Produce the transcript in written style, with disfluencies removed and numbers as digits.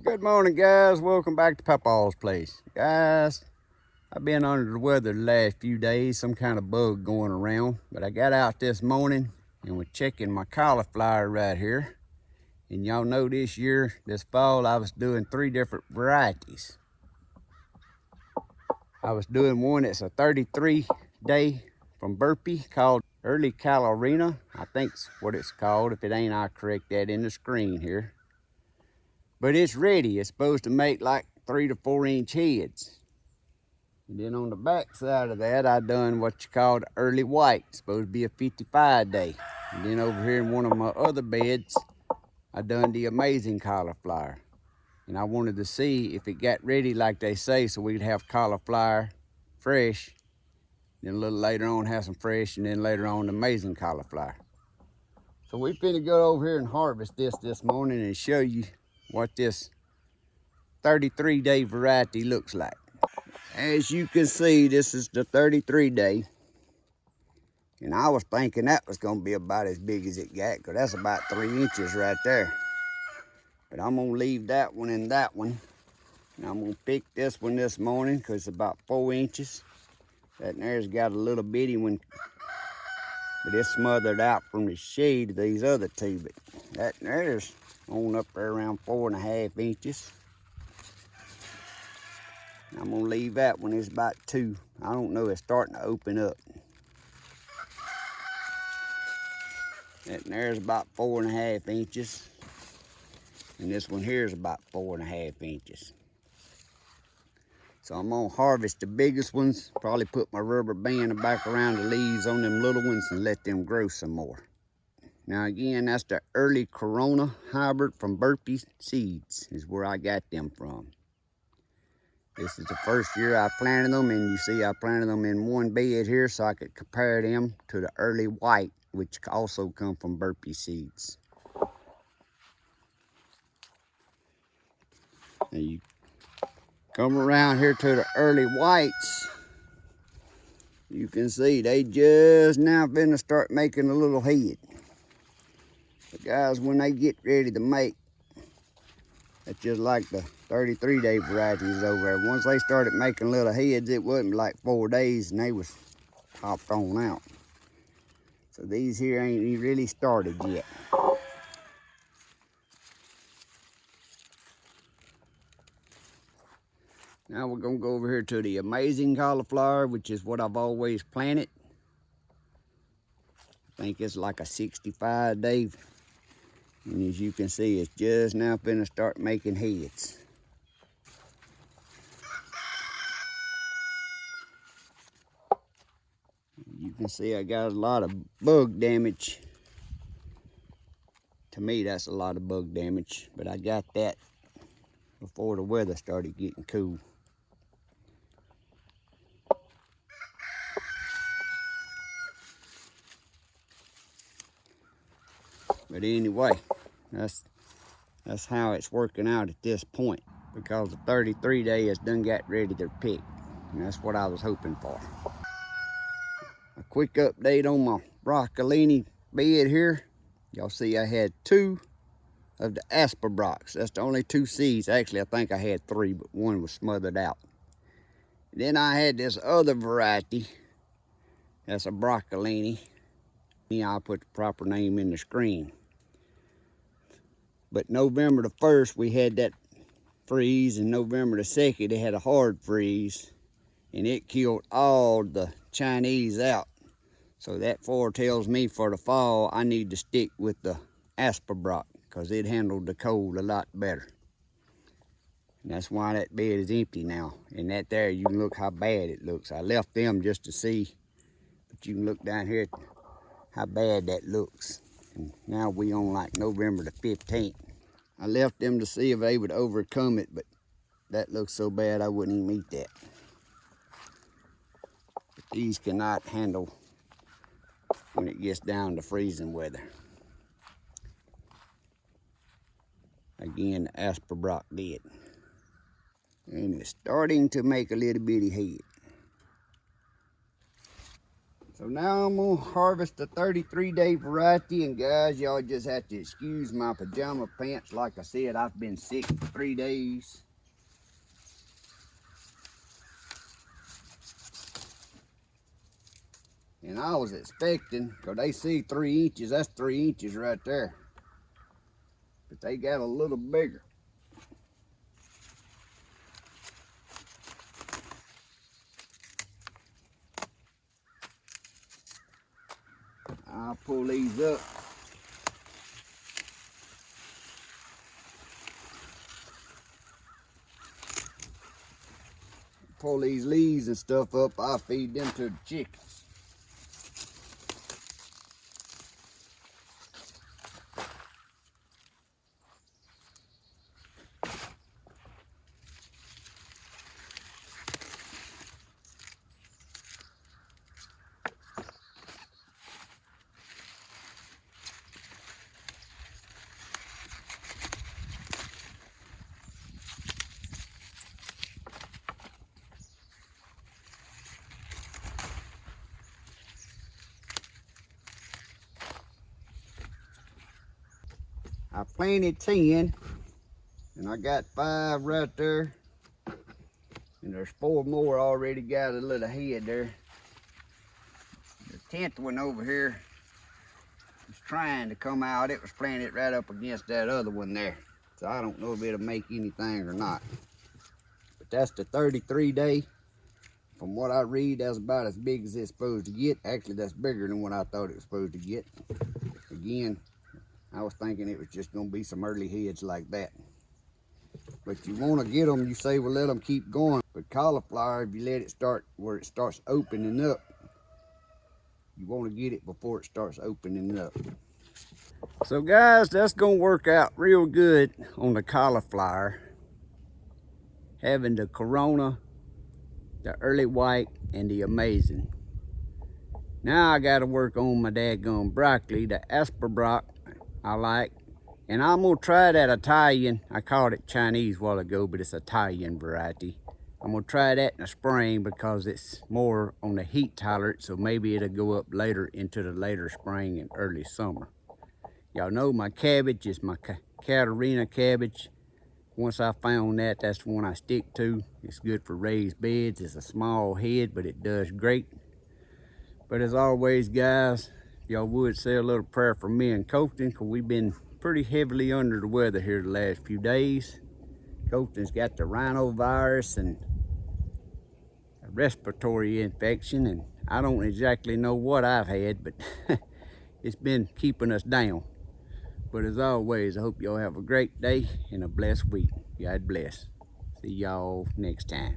Good morning, guys. Welcome back to Papaw's place. Guys, I've been under the weather the last few days, some kind of bug going around, but I got out this morning and was checking my cauliflower right here. And y'all know this fall, I was doing 3 different varieties. I was doing one that's a 33-day from Burpee called Early Carolina. I think's what it's called. If it ain't, I'll correct that in the screen here. But it's ready. It's supposed to make like 3 to 4 inch heads. And then on the back side of that, I done what you call the early white. It's supposed to be a 55-day. And then over here in one of my other beds, I done the Amazing Cauliflower. And I wanted to see if it got ready like they say, so we'd have cauliflower fresh. Then a little later on have some fresh, and then later on the Amazing Cauliflower. So we finna go over here and harvest this morning and show you what this 33-day variety looks like. As you can see, this is the 33-day. And I was thinking that was gonna be about as big as it got, because that's about 3 inches right there. But I'm gonna leave that one and that one. And I'm gonna pick this one this morning because it's about 4 inches. That there's got a little bitty one, but it's smothered out from the shade of these other two. But that there's on up there around 4.5 inches. I'm gonna leave that one. It's about 2. I don't know, it's starting to open up. That there's about 4.5 inches. And this one here is about 4.5 inches. So I'm gonna harvest the biggest ones, probably put my rubber band back around the leaves on them little ones and let them grow some more. Now again, that's the Early Corona Hybrid from Burpee Seeds is where I got them from. This is the first year I planted them, and you see I planted them in one bed here so I could compare them to the Early White, which also come from Burpee Seeds. Now you come around here to the Early Whites, you can see they just now finna start making a little head. But guys, when they get ready to make, it's just like the 33-day varieties over there. Once they started making little heads, it wasn't like 4 days and they was popped on out. So these here ain't really started yet. Now we're gonna go over here to the Amazing Cauliflower, which is what I've always planted. I think it's like a 65-day. And as you can see, it's just now finna start making heads. You can see I got a lot of bug damage. To me, that's a lot of bug damage, but I got that before the weather started getting cool. But anyway, that's how it's working out at this point, because the 33-day has done got ready to pick, and that's what I was hoping for. A quick update on my Broccolini bed here. Y'all see I had 2 of the Asperbrocs. That's the only 2 seeds. Actually, I think I had 3, but one was smothered out. Then I had this other variety. That's a Broccolini. I'll put the proper name in the screen. But November the 1st, we had that freeze, and November the 2nd, it had a hard freeze, and it killed all the Chinese out. So that foretells me for the fall, I need to stick with the Asperbroc, because it handled the cold a lot better. And that's why that bed is empty now. And that there, you can look how bad it looks. I left them just to see, but you can look down here at how bad that looks. And now we on like November the 15th. I left them to see if they would overcome it, but that looks so bad I wouldn't even eat that. But these cannot handle when it gets down to freezing weather. Again, the Asperbroc did. And it's starting to make a little bitty head. So now I'm gonna harvest the 33-day variety, and guys, y'all just have to excuse my pajama pants. Like I said, I've been sick for 3 days. And I was expecting, because they see 3 inches, that's 3 inches right there. But they got a little bigger. I'll pull these up. Pull these leaves and stuff up, I'll feed them to the chickens. I planted 10, and I got 5 right there, and there's 4 more already got a little head there. The 10th one over here is trying to come out. It was planted right up against that other one there, so I don't know if it'll make anything or not. But that's the 33-day. From what I read, that's about as big as it's supposed to get. Actually, that's bigger than what I thought it was supposed to get. Again, I was thinking it was just gonna be some early heads like that. But you wanna get them, you say, well, let them keep going. But cauliflower, if you let it start where it starts opening up, you wanna get it before it starts opening up. So guys, that's gonna work out real good on the cauliflower. Having the Corona, the early white, and the Amazing. Now I gotta work on my daggone broccoli, the Asperbrock I like. And I'm gonna try that Italian. I called it Chinese a while ago, but it's Italian variety. I'm gonna try that in the spring because it's more on the heat tolerance, so maybe it'll go up later into the later spring and early summer. Y'all know my cabbage is my Catarina cabbage. Once I found that, that's the one I stick to. It's good for raised beds. It's a small head, but it does great. But as always, guys, y'all would say a little prayer for me and Colton, because we've been pretty heavily under the weather here the last few days. Colton's got the rhinovirus and a respiratory infection, and I don't exactly know what I've had, but it's been keeping us down. But as always, I hope y'all have a great day and a blessed week. God bless. See y'all next time.